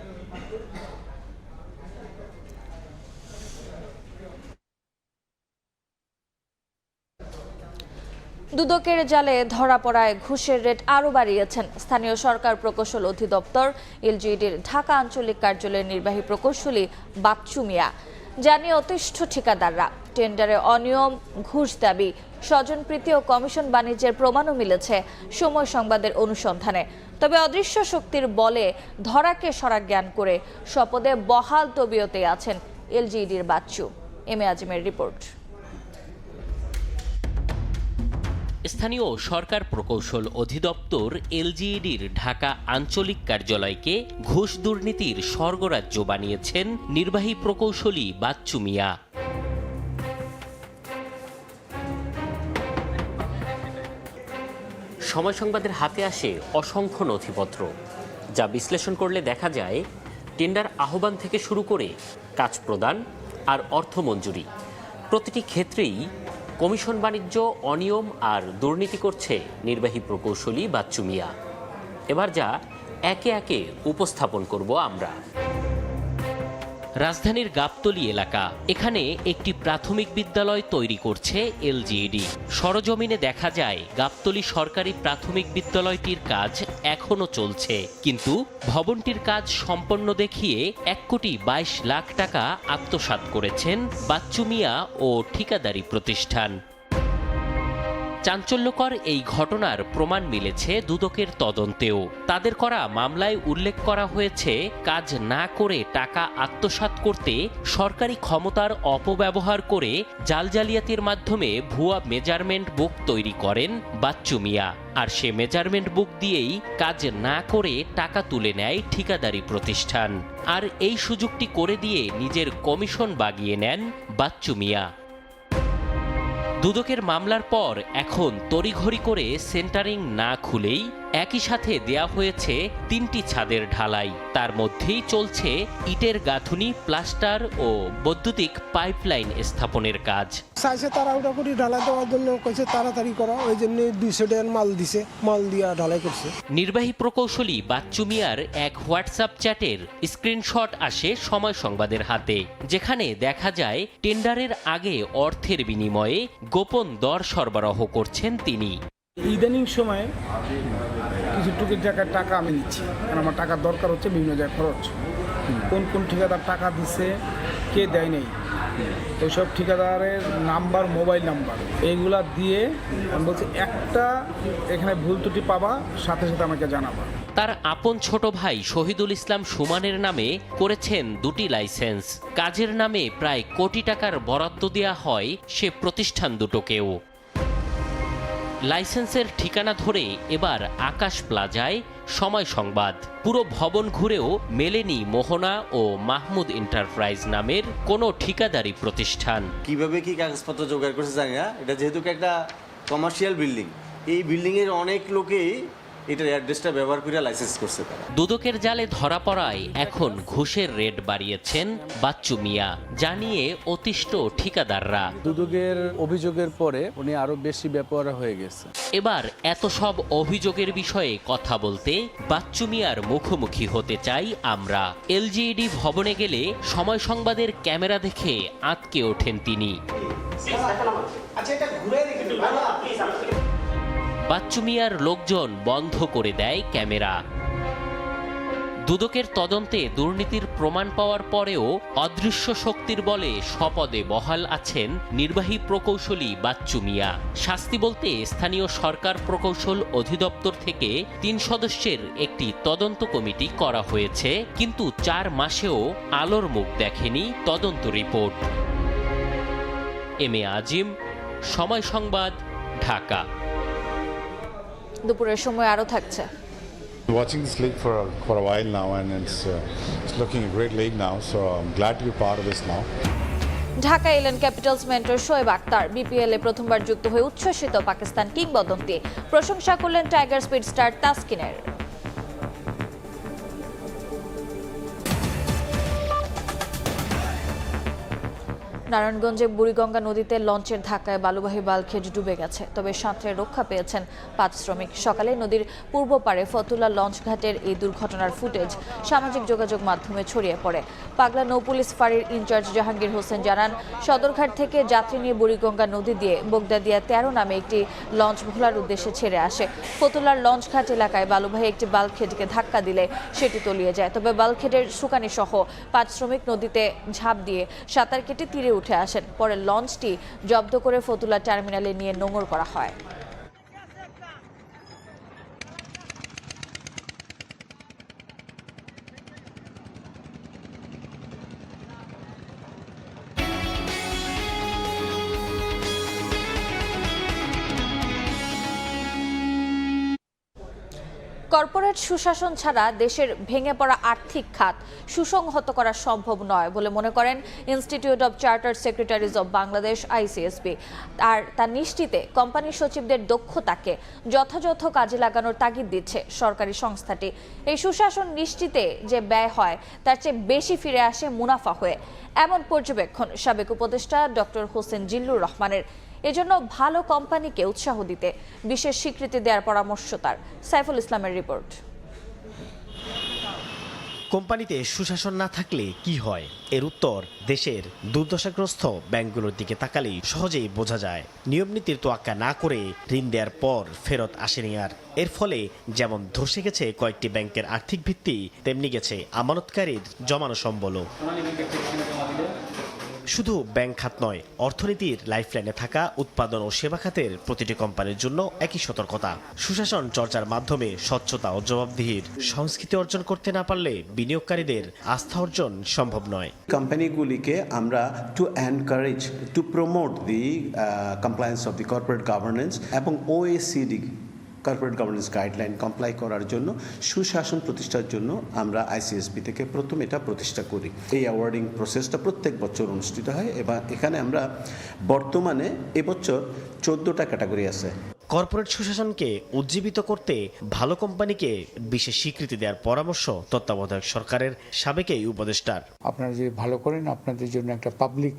দুদকের জালে ধরা পড়ায় ঘুষের রেট আরও বাড়িয়েছেন স্থানীয় সরকার প্রকৌশল অধিদপ্তর এলজিইডির ঢাকা আঞ্চলিক কার্যালয়ের নির্বাহী প্রকৌশলী বাচ্চু মিয়া। জানিয়ে অতিষ্ঠ ঠিকাদাররা টেন্ডারে অনিয়ম, ঘুষ দাবি, স্বজনপ্রীতি ও কমিশন বাণিজ্যের প্রমাণও মিলেছে সময় সংবাদের অনুসন্ধানে। তবে অদৃশ্য শক্তির বলে ধরাকে সরা জ্ঞান করে শপথে বহাল তবিয়তে আছেন এলজিইডির বাচ্চু। M A আজিমের report. স্থানীয় সরকার প্রকৌশল অধিদপ্তর এলজিইডির ঢাকা আঞ্চলিক কার্যালয়কে ঘুষ দুর্নীতির স্বর্গরাজ্য বানিয়েছেন নির্বাহী প্রকৌশলী বাচ্চু মিয়া। সময় সংবাদের হাতে আসে অসংখ্য নথিপত্র, যা বিশ্লেষণ করলে দেখা যায় টেন্ডার আহ্বান থেকে শুরু করে কাজ প্রদান আর অর্থ মঞ্জুরি, প্রতিটি ক্ষেত্রেই কমিশন বাণিজ্য, অনিয়ম আর দুর্নীতি করছে নির্বাহী প্রকৌশলী বাচ্চু মিয়া। এবার যা একে একে উপস্থাপন করব আমরা। রাজধানীর গাবতলী এলাকা, এখানে একটি প্রাথমিক বিদ্যালয় তৈরি করছে এলজিইডি। সরজমিনে দেখা যায় গাবতলী সরকারি প্রাথমিক বিদ্যালয়টির কাজ এখনো চলছে, কিন্তু ভবনটির কাজ সম্পন্ন দেখিয়ে 1,22,00,000 টাকা আত্মসাৎ করেছেন বাচ্চু মিয়া ও ঠিকাদারি প্রতিষ্ঠান। চাঞ্চল্যকর এই ঘটনার প্রমাণ মিলেছে দুদকের তদন্তেও। তাদের করা মামলায় উল্লেখ করা হয়েছে, কাজ না করে টাকা আত্মসাৎ করতে সরকারি ক্ষমতার অপব্যবহার করে জাল জালিয়াতির মাধ্যমে ভুয়া মেজারমেন্ট বুক তৈরি করেন বাচ্চু মিয়া। আর সে মেজারমেন্ট বুক দিয়েই কাজ না করে টাকা তুলে নেয় ঠিকাদারি প্রতিষ্ঠান। আর এই সুযোগটি করে দিয়ে নিজের কমিশন বাগিয়ে নেন বাচ্চু মিয়া। দুদকের মামলার পর এখন তড়িঘড়ি করে সেন্টারিং না খুলেই একই সাথে দেয়া হয়েছে 3টি ছাদের ঢালাই। তার মধ্যেই চলছে ইটের গাঁথুনি, প্লাস্টার ও বৈদ্যুতিক পাইপলাইন স্থাপনের কাজ। চাইছে তাড়াহুড়ি ঢালাই দেওয়ার জন্য, কইছে তাড়াতাড়ি করা, ওই জন্য 200 টাকার মাল দিছে, মাল দিয়া ঢালাই করছে। নির্বাহী প্রকৌশলী বাচ্চু মিয়ার এক হোয়াটসঅ্যাপ চ্যাটের স্ক্রিনশট আসে সময় সংবাদের হাতে, যেখানে দেখা যায় টেন্ডারের আগে অর্থের বিনিময়ে গোপন দর সরবরাহ করছেন তিনি। ইদানিং সময়ে কিছু টুকির জায়গায় টাকা আমি নিচ্ছি, কারণ আমার টাকার দরকার হচ্ছে, বিভিন্ন জায়গায় খরচ। কোন কোন ঠিকাদার টাকা দিচ্ছে, কে দেয় নেই, ওইসব ঠিকাদারের নাম্বার, মোবাইল নাম্বার এইগুলা দিয়ে আমি বলছি একটা এখানে ভুল ত্রুটি পাবা, সাথে সাথে আমাকে জানাবা। তার আপন ছোট ভাই শহীদুল ইসলাম সুমনের নামে করেছেন 2টি লাইসেন্স। কাজের নামে প্রায় কোটি টাকার বরাদ্দ দেওয়া হয় সে প্রতিষ্ঠান দুটোকেও। লাইসেন্সের ঠিকানা ধরে এবার আকাশ প্লাজায় সময় সংবাদ। পুরো ভবন ঘুরেও মেলেনি মোহনা ও মাহমুদ এন্টারপ্রাইজ নামের কোনো ঠিকাদারি প্রতিষ্ঠান। কিভাবে কি কাগজপত্র জোগাড় করছে জানি না, এটা যেহেতু একটা কমার্শিয়াল বিল্ডিং, এই বিল্ডিংয়ের অনেক লোকেই এটার অ্যাড্রেসটা ব্যবহার করে লাইসেন্স করছে তারা। দুদকের জালে ধরা পড়ায় এখন ঘুষের রেট বাড়িয়েছেন বাচ্চু মিয়া, জানিয়ে অতিষ্ঠ ঠিকাদাররা। দুদকের অভিযোগের পরে উনি আরো বেশি বেপরোয়া হয়ে গেছে। এবার এত সব অভিযোগের বিষয়ে কথা বলতে বাচ্চু মিয়ার মুখোমুখি হতে চাই আমরা। এলজিইডি ভবনে গেলে সময় সংবাদের ক্যামেরা দেখে আঁতকে ওঠেন তিনি। বাচ্চু মিয়ার লোকজন বন্ধ করে দেয় ক্যামেরা। দুদকের তদন্তে দুর্নীতির প্রমাণ পাওয়ার পরেও অদৃশ্য শক্তির বলে স্বপদে বহাল আছেন নির্বাহী প্রকৌশলী বাচ্চু মিয়া। শাস্তি বলতে স্থানীয় সরকার প্রকৌশল অধিদপ্তর থেকে 3 সদস্যের একটি তদন্ত কমিটি করা হয়েছে, কিন্তু 4 মাসেও আলোর মুখ দেখেনি তদন্ত রিপোর্ট। এম এ আজিম, সময় সংবাদ, ঢাকা। দুপুরের সময় আরো থাকছে। Watching this league for a while now, and it's looking a great league now. So I'm glad to be part of this now. Dhaka এলেন capitals mentor Shoaib Akhtar. BPL এ প্রথমবার যুক্ত হয়ে উচ্ছ্বসিত পাকিস্তান কিংবদন্তি। প্রশংসা করলেন টাইগার স্পিড স্টার তাসকিনের। নারায়ণগঞ্জে বুড়িগঙ্গা নদীতে লঞ্চের ধাক্কায় বালুবাহী বাল্কহেড ডুবে গেছে, তবে সাঁতরে রক্ষা পেয়েছেন 5 শ্রমিক। সকালে নদীর পূর্ব পারে ফতুল্লা লঞ্চ ঘাটের এই দুর্ঘটনার ফুটেজ সামাজিক যোগাযোগ মাধ্যমে ছড়িয়ে পড়ে। পাগলা নৌপুলিশ ফাঁড়ির ইনচার্জ জাহাঙ্গীর হোসেন জানান, সদরঘাট থেকে যাত্রী নিয়ে বুড়িগঙ্গা নদী দিয়ে বগদাদিয়া 13 নামে একটি লঞ্চ ভোলার উদ্দেশ্যে ছেড়ে আসে। ফতুল্লার লঞ্চ ঘাট এলাকায় বালুবাহী একটি বাল্কহেডকে ধাক্কা দিলে সেটি তলিয়ে যায়। তবে বাল্কহেডের সুকানি সহ 5 শ্রমিক নদীতে ঝাঁপ দিয়ে সাঁতার কেটে তীরে উঠে আসেন। পরে লঞ্চটি জব্দ করে ফতুল্লা টার্মিনালে নিয়ে নোঙর করা হয়। কর্পোরেট সুশাসন ছাড়া দেশের ভেঙে পড়া আর্থিক খাত সুসংহত করা সম্ভব নয় বলে মনে করেন Institute of Chartered Secretaries of Bangladesh ICSB. আর তা নিশ্চিতে কোম্পানি সচিবদের দক্ষতাকে যথাযথ কাজে লাগানোর তাগিদ দিচ্ছে সরকারি সংস্থাটি। এই সুশাসন নিশ্চিতে যে ব্যয় হয় তার চেয়ে বেশি ফিরে আসে মুনাফা হয়ে, এমন পর্যবেক্ষণ সাবেক উপদেষ্টা ডক্টর হোসেন জিল্লুর রহমানের। এজন্য ভালো কোম্পানিকে উৎসাহ দিতে বিশেষ স্বীকৃতি দেওয়ার পরামর্শ তার। সাইফুল ইসলামের রিপোর্ট। কোম্পানিতে সুশাসন না থাকলে কি হয়, এর উত্তর দেশের দুর্দশাগ্রস্ত ব্যাংকগুলোর দিকে তাকালেই সহজেই বোঝা যায়। নিয়ম নীতির তোয়াক্কা না করে ঋণ দেওয়ার পর ফেরত আসেনি আর। এর ফলে যেমন ধসে গেছে কয়েকটি ব্যাংকের আর্থিক ভিত্তি, তেমনি গেছে আমানতকারীর জমানো সম্বলও। শুধু ব্যাংক খাত নয়, অর্থনীতির লাইফলাইনে থাকা উৎপাদন ও সেবা খাতের প্রতিটি কোম্পানির জন্য একই সতর্কতা। সুশাসন চর্চার মাধ্যমে স্বচ্ছতা ও জবাবদিহির সংস্কৃতি অর্জন করতে না পারলে বিনিয়োগকারীদের আস্থা অর্জন সম্ভব নয়। কোম্পানিগুলিকে আমরা to encourage to promote the compliance of the corporate governance এবং OECD corporate governance guideline comply করার জন্য, সুশাসন প্রতিষ্ঠার জন্য আমরা আইসিএসবি থেকে প্রথম এটা প্রতিষ্ঠা করি। এই অ্যাওয়ার্ডিং প্রসেসটা প্রত্যেক বছর অনুষ্ঠিত হয় এবং এখানে আমরা বর্তমানে এবছর 14টা ক্যাটাগরি আছে। কর্পোরেট সুশাসনকে উজ্জীবিত করতে ভালো কোম্পানিকে বিশেষ স্বীকৃতি দেওয়ার পরামর্শ তত্ত্বাবধায়ক সরকারের সাবেক এই উপদেষ্টার। আপনারা যে ভালো করেন, আপনাদের জন্য একটা পাবলিক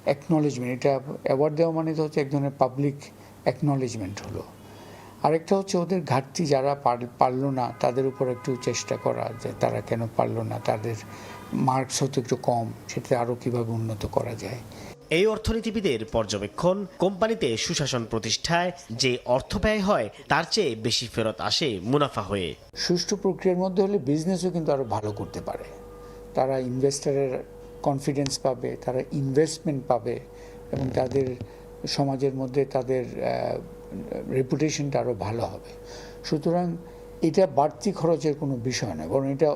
অ্যাকনলেজমেন্ট, এটা অ্যাওয়ার্ড দেওয়া মানে তো হচ্ছে এক ধরনের পাবলিক অ্যাকনলেজমেন্ট হলো। আরেকটা হচ্ছে ওদের ঘাটতি, যারা পারলো না তাদের উপর একটু চেষ্টা করা, যে তারা কেন পারলো না, তাদের মার্কস হয়তো একটু কম, সেটা আরও কীভাবে উন্নত করা যায়। এই অর্থনীতিবিদের পর্যবেক্ষণ, কোম্পানিতে সুশাসন প্রতিষ্ঠায় যে অর্থ ব্যয় হয় তার চেয়ে বেশি ফেরত আসে মুনাফা হয়ে। সুষ্ঠু প্রক্রিয়ার মধ্যে হলে বিজনেসও কিন্তু আরও ভালো করতে পারে। তারা ইনভেস্টরের কনফিডেন্স পাবে, তারা ইনভেস্টমেন্ট পাবে এবং তাদের সমাজের মধ্যে তাদের রেপুটেশনটা আরও ভালো হবে। সুতরাং এটা বাড়তি খরচের কোনো বিষয় না, বরং এটা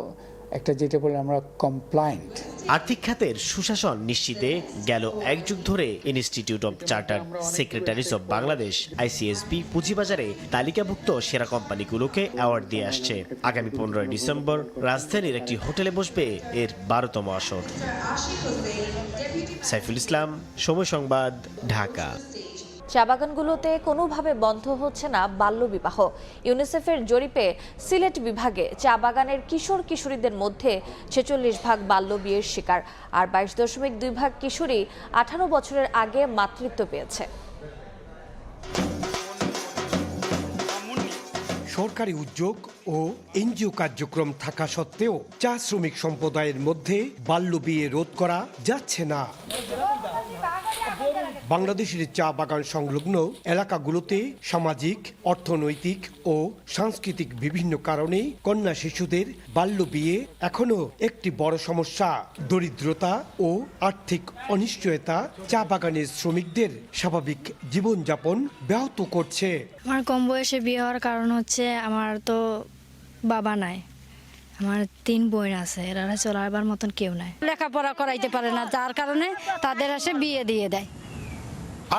একটা যেটা বলে আমরা কমপ্লায়েন্ট। আর্থিক খাতের সুশাসন নিশ্চিতে গেল এক যুগ ধরে institute of Chartered Secretaries of Bangladesh ICSB পুঁজিবাজারে তালিকাভুক্ত সেরা কোম্পানিগুলোকে অ্যাওয়ার্ড দিয়ে আসছে। আগামী 15 ডিসেম্বর রাজধানীর একটি হোটেলে বসবে এর 12তম আসর। সাইফুল ইসলাম, সময় সংবাদ, ঢাকা। চা বাগানগুলোতে কোনোভাবে বন্ধ হচ্ছে না বাল্যবিবাহ। ইউনিসেফের জরিপে সিলেট বিভাগে চা বাগানের কিশোর কিশোরীদের মধ্যে 46% বাল্যবিয়ের শিকার, আর 22.2% কিশোরী 18 বছরের আগে মাতৃত্ব পেয়েছে। সরকারি উদ্যোগ ও এনজিও কার্যক্রম থাকা সত্ত্বেও চা শ্রমিক সম্প্রদায়ের মধ্যে বাল্যবিয়ে রোধ করা যাচ্ছে না। বাংলাদেশের চা বাগান সংলগ্ন এলাকাগুলোতে সামাজিক, অর্থনৈতিক ও সাংস্কৃতিক বিভিন্ন কারণে কন্যা শিশুদের বাল্যবিয়ে এখনো একটি বড় সমস্যা। দরিদ্রতা ও আর্থিক অনিশ্চয়তা চা বাগানের শ্রমিকদের স্বাভাবিক জীবনযাপন ব্যাহত করছে। আমার কম বয়সে বিয়ে হওয়ার কারণ হচ্ছে আমার তো বাবা নাই, আমার 3 বোন আছে, এরা চলাবার মতন কেউ নাই, লেখাপড়া করাইতে পারে না, যার কারণে তাদের এসে বিয়ে দিয়ে দেয়।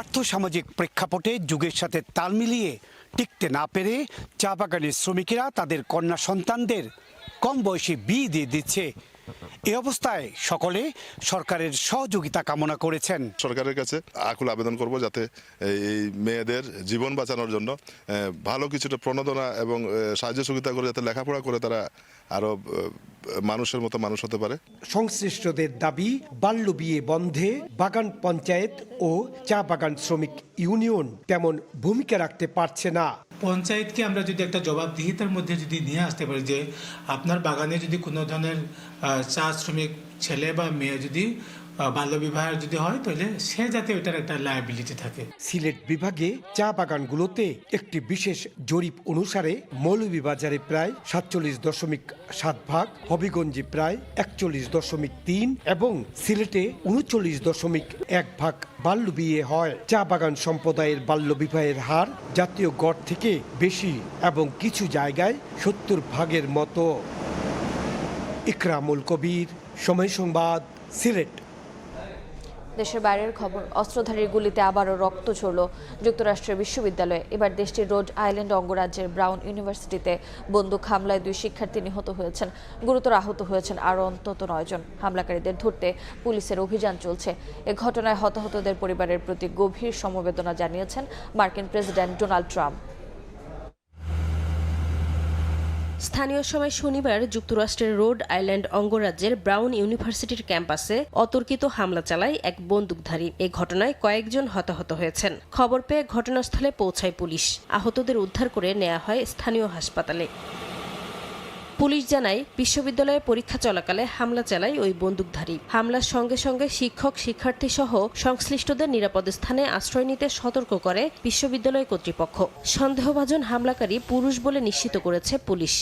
আর্থসামাজিক প্রেক্ষাপটে যুগের সাথে তাল মিলিয়ে টিকতে না পেরে চা বাগানের শ্রমিকেরা তাদের কন্যা সন্তানদের কম বয়সে বিয়ে দিয়ে দিচ্ছে। এই অবস্থায় সকলে সরকারের সহযোগিতা কামনা করেছেন। সরকারের কাছে আকুল আবেদন করব যাতে এই মেয়েদের জীবন বাঁচানোর জন্য ভালো কিছুটা প্রণোদনা এবং সাহায্য সহযোগিতা করে যাতে লেখাপড়া করে তারা আরো মানুষের মতো মানুষ হতে পারে। সংশ্লিষ্টদের দাবি, বাল্যবিয়ে বন্ধে বাগান পঞ্চায়েত ও চা বাগান শ্রমিক ইউনিয়ন তেমন ভূমিকা রাখতে পারছে না। পঞ্চায়েতকে আমরা যদি একটা জবাবদিহিতার মধ্যে যদি নিয়ে আসতে পারি যে আপনার বাগানে যদি কোনো ধরনের চা শ্রমিক ছেলে বা মেয়ে যদি বাল্যবিবাহ যদি হয় তাহলে সে যাতে ওইটার একটা লায়াবিলিটি থাকে। সিলেট বিভাগে চা বাগানগুলোতে একটি বিশেষ জরিপ অনুসারে মৌলভীবাজারে প্রায় 47.7%, হবিগঞ্জে প্রায় 41.3% এবং সিলেটে 39.1% বাল্যবিয়ে হয়। চা বাগান সম্প্রদায়ের বাল্যবিবাহের হার জাতীয় গড় থেকে বেশি এবং কিছু জায়গায় 70% মতো। ইকরামুল কবির, সময় সংবাদ, সিলেট। দেশের বাইরের খবর, অস্ত্রধারীর গুলিতে আবারও রক্ত ঝরল যুক্তরাষ্ট্রের বিশ্ববিদ্যালয়ে। এবার দেশটির রোড আইল্যান্ড অঙ্গরাজ্যের ব্রাউন ইউনিভার্সিটিতে বন্দুক হামলায় 2 শিক্ষার্থী নিহত হয়েছেন, গুরুতর আহত হয়েছেন আরও অন্তত 9 জন। হামলাকারীদের ধরতে পুলিশের অভিযান চলছে। এ ঘটনায় হতাহতদের পরিবারের প্রতি গভীর সমবেদনা জানিয়েছেন মার্কিন প্রেসিডেন্ট ডোনাল্ড ট্রাম্প। স্থানীয় সময় শনিবার যুক্তরাষ্ট্রের রোড আইল্যান্ড অঙ্গরাজ্যের ব্রাউন ইউনিভার্সিটির ক্যাম্পাসে অতর্কিত হামলা চালায় এক বন্দুকধারী। এই ঘটনায় কয়েকজন হতাহত হয়েছেন। খবর পেয়ে ঘটনাস্থলে পৌঁছায় পুলিশ। আহতদের উদ্ধার করে নেওয়া হয় স্থানীয় হাসপাতালে। পুলিশ জানায় বিশ্ববিদ্যালয়ে পরীক্ষা চলাকালে হামলা চালায় ওই বন্দুকধারী। হামলার সঙ্গে সঙ্গে শিক্ষক, শিক্ষার্থী সহ সংশ্লিষ্টদের নিরাপদ স্থানে আশ্রয় নিতে সতর্ক করে বিশ্ববিদ্যালয় কর্তৃপক্ষ। সন্দেহভাজন হামলাকারী পুরুষ বলে নিশ্চিত করেছে পুলিশ।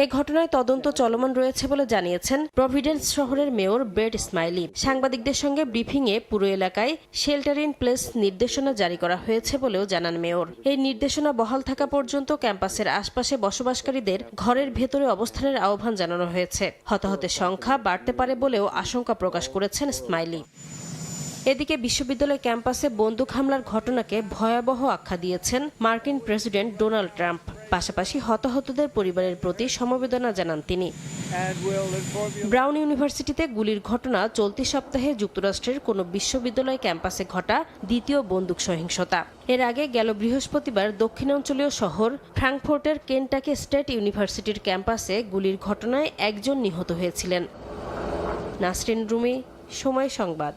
এ ঘটনায় তদন্ত চলমান রয়েছে বলে জানিয়েছেন প্রভিডেন্স শহরের মেয়র ব্রেড স্মাইলি। সাংবাদিকদের সঙ্গে ব্রিফিংয়ে পুরো এলাকায় শেল্টার ইন প্লেস নির্দেশনা জারি করা হয়েছে বলেও জানান মেয়র। এই নির্দেশনা বহাল থাকা পর্যন্ত ক্যাম্পাসের আশপাশে বসবাসকারীদের ঘরের ভেতরে অবস্থানের আহ্বান জানানো হয়েছে। হতাহতের সংখ্যা বাড়তে পারে বলেও আশঙ্কা প্রকাশ করেছেন স্মাইলি। এদিকে বিশ্ববিদ্যালয় ক্যাম্পাসে বন্দুক হামলার ঘটনাকে ভয়াবহ আখ্যা দিয়েছেন মার্কিন প্রেসিডেন্ট ডোনাল্ড ট্রাম্প। পাশাপাশি হতাহতদের পরিবারের প্রতি সমবেদনা জানান তিনি। ব্রাউন ইউনিভার্সিটিতে গুলির ঘটনা চলতি সপ্তাহে যুক্তরাষ্ট্রের কোনো বিশ্ববিদ্যালয় ক্যাম্পাসে ঘটা দ্বিতীয় বন্দুক সহিংসতা। এর আগে গেল বৃহস্পতিবার দক্ষিণাঞ্চলীয় শহর ফ্র্যাঙ্কফুর্টের কেনটাকি স্টেট ইউনিভার্সিটির ক্যাম্পাসে গুলির ঘটনায় 1 জন নিহত হয়েছিলেন। নাসরিন রুমি, সময় সংবাদ।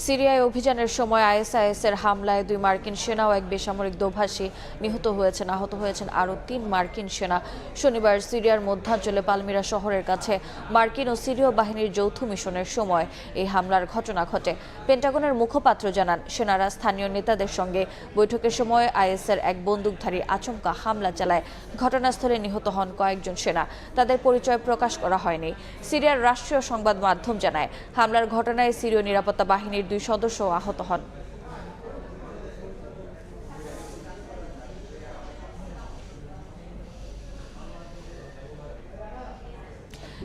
সিরিয়ায় অভিযানের সময় আইএসআইএস-এর হামলায় 2 মার্কিন সেনা ও এক বেসামরিক দোভাষী নিহত হয়েছেন। আহত হয়েছেন আরও 3 মার্কিন সেনা। শনিবার সিরিয়ার মধ্যাঞ্চলে পালমিরা শহরের কাছে মার্কিন ও সিরীয় বাহিনীর যৌথ মিশনের সময় এই হামলার ঘটনা ঘটে। পেন্টাগনের মুখপাত্র জানান, সেনারা স্থানীয় নেতাদের সঙ্গে বৈঠকের সময় আইএসের এক বন্দুকধারী আচমকা হামলা চালায়। ঘটনাস্থলে নিহত হন কয়েকজন সেনা। তাদের পরিচয় প্রকাশ করা হয়নি। সিরিয়ার রাষ্ট্রীয় সংবাদ মাধ্যম জানায়, হামলার ঘটনায় সিরীয় নিরাপত্তা বাহিনীর 2 সদস্য আহত হন।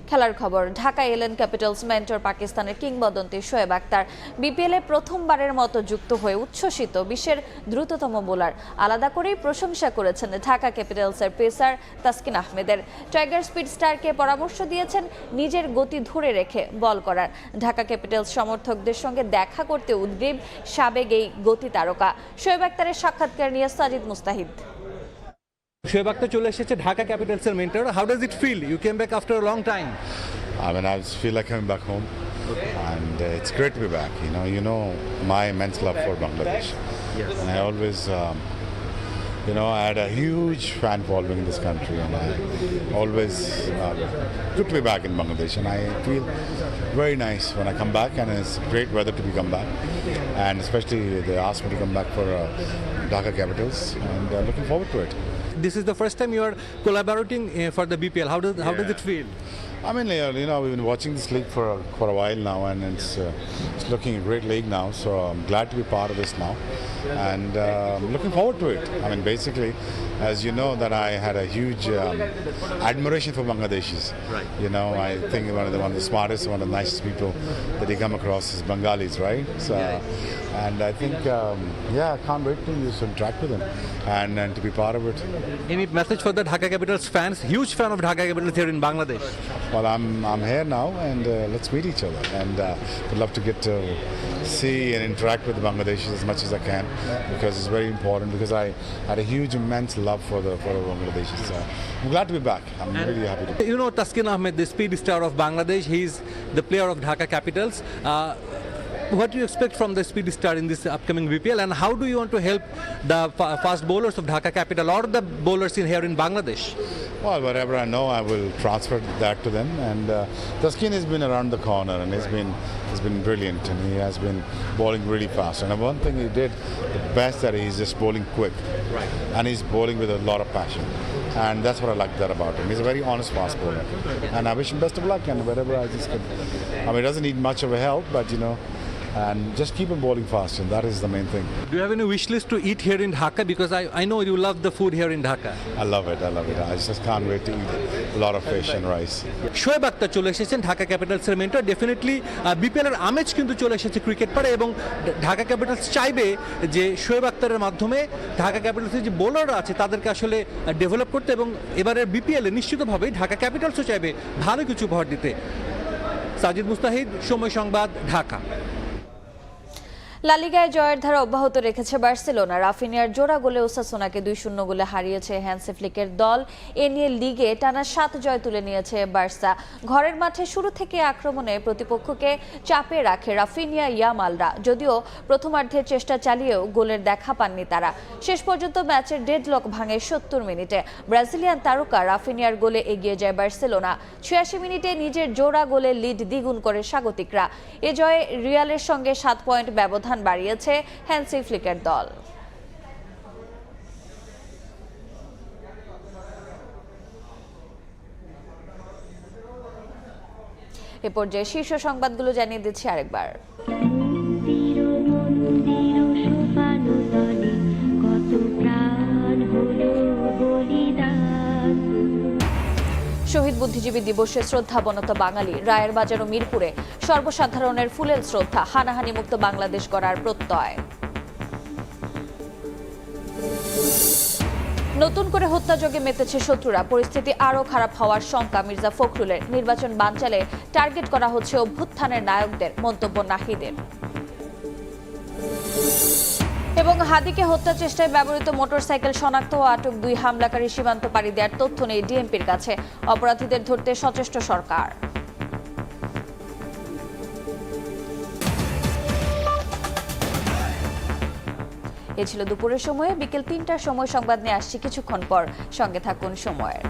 খেলার খবর, ঢাকায় এলেন ক্যাপিটালস মেন্টর পাকিস্তানের কিংবদন্তি শোয়েব আখতার। বিপিএলে প্রথমবারের মতো যুক্ত হয়ে উচ্ছ্বসিত বিশ্বের দ্রুততম বোলার। আলাদা করেই প্রশংসা করেছেন ঢাকা ক্যাপিটালসের পেসার তাসকিন আহমেদের। টাইগার স্পিড স্টারকে পরামর্শ দিয়েছেন নিজের গতি ধরে রেখে বল করার। ঢাকা ক্যাপিটালস সমর্থকদের সঙ্গে দেখা করতে উদ্গ্রীব সাবেক এই গতি তারকা। শোয়েব আখতারের সাক্ষাৎকার নিয়ে সাজিদ মুস্তাহিদ। শোয়েব আখতার চলে এসেছে ঢাকা ক্যাপিটালসের mentor. How does it feel? You came back after a long time. I mean, I just feel like coming back home, and it's great to be back. You know my immense love for Bangladesh, and I always, I had a huge fan following in this country, and I always good to be back in Bangladesh, and I feel very nice when I come back, and it's great weather to come back, and especially they asked me to come back for Dhaka Capitals, and looking forward to it. This is the first time you are collaborating for the BPL. How does it feel? I mean, we've been watching this league for a while now, and it's looking a great league now. So I'm glad to be part of this now, and looking forward to it. I mean, basically, as you know, that I had a huge admiration for Bangladeshis. Right. I think one of the smartest, one of the nicest people that you come across is Bengalis, right? So, and I think, I can't wait to just interact with them and to be part of it. Any message for the Dhaka Capitals fans? Huge fan of Dhaka Capitals here in Bangladesh. Well, I'm here now, and let's meet each other. And would love to get to see and interact with the Bangladeshis as much as I can, because it's very important. Because I had a huge, immense love for the Bangladeshis. So I'm glad to be back. I'm really happy to be. You know Taskin Ahmed, the speed star of Bangladesh. He's the player of Dhaka Capitals. What do you expect from the speed star in this upcoming BPL, and how do you want to help the fast bowlers of Dhaka Capital or the bowlers here in Bangladesh? Well, whatever I know, I will transfer that to them. And Taskin has been around the corner, and he's been brilliant, and he has been bowling really fast. And one thing he did the best, that he's just bowling quick, right? And he's bowling with a lot of passion, and that's what I like that about him. He's a very honest fast bowler, and I wish him best of luck. And wherever I just could, he doesn't need much of a help, but and just keep him bowling fast, and that is the main thing. Do you have any wish list to eat here in Dhaka? Because I know you love the food here in Dhaka. I love it. I just can't wait to eat a lot of fish and rice. Shoaib Akhtar চলে এসেছেন ঢাকা ক্যাপিটালসের mentor. Definitely বিপিএলের আমেজ কিন্তু চলে এসেছে cricket পাড়ে, এবং ঢাকা ক্যাপিটালস চাইবে যে শোয়েব আখতারের মাধ্যমে ঢাকা ক্যাপিটালসের যে বোলাররা আছে তাদেরকে আসলে ডেভেলপ করতে, এবং এবারের বিপিএলে নিশ্চিতভাবেই ঢাকা ক্যাপিটালসও চাইবে ভালো কিছু উপহার দিতে। সাজিদ মুস্তাহিদ, সময় সংবাদ, ঢাকা। লা লিগায় জয়ের ধারা অব্যাহত রেখেছে বার্সেলোনা। রাফিনিয়ার জোড়া গোলে ওসাসুনাকে 2-0 গোলে হারিয়েছে হ্যান্সি ফ্লিকের দল। এ নিয়ে লিগে টানা 7 জয় তুলে নিয়েছে বার্সা। ঘরের মাঠে শুরু থেকে আক্রমণে প্রতিপক্ষকে চাপে রাখে রাফিনিয়া ইয়ামালরা। যদিও প্রথমার্ধে চেষ্টা চালিয়েও গোলের দেখা পাননি তারা। শেষ পর্যন্ত ম্যাচের ডেডলক ভাঙে 70 মিনিটে। ব্রাজিলিয়ান তারকা রাফিনিয়ার গোলে এগিয়ে যায় বার্সেলোনা। 86 মিনিটে নিজের জোড়া গোলে লিড দ্বিগুণ করে স্বাগতিকরা। এ জয়ে রিয়ালের সঙ্গে 7 পয়েন্ট ব্যবধান বাড়িয়েছে হ্যান্সি ফ্লিকের দল। এ পর্যায়ে শীর্ষ সংবাদগুলো জানিয়ে দিচ্ছি আরেকবার। শহীদ বুদ্ধিজীবী দিবসে শ্রদ্ধাবনত বাঙালি। রায়ের বাজার ও মিরপুরে সর্বসাধারণের ফুলেল শ্রদ্ধা। হানাহানি মুক্ত বাংলাদেশ গড়ার প্রত্যয়। নতুন করে হত্যাযজ্ঞে মেতেছে শত্রুরা। পরিস্থিতি আরও খারাপ হওয়ার শঙ্কা মির্জা ফখরুলের। নির্বাচন বানচালে টার্গেট করা হচ্ছে অভ্যুত্থানের নায়কদের, মন্তব্য নাহিদের। এবং হাদিকে হত্যা চেষ্টায় ব্যবহৃত মোটরসাইকেল শনাক্ত ও আটক 2 হামলাকারী সীমান্ত পাড়ি দেওয়ার তথ্য নেই ডিএমপির কাছে। অপরাধীদের ধরতে সচেষ্ট সরকার। এ ছিল দুপুরের সময়ে। বিকেল ৩টার সময় সংবাদ নিয়ে আসছি কিছুক্ষণ পর। সঙ্গে থাকুন সময়ের।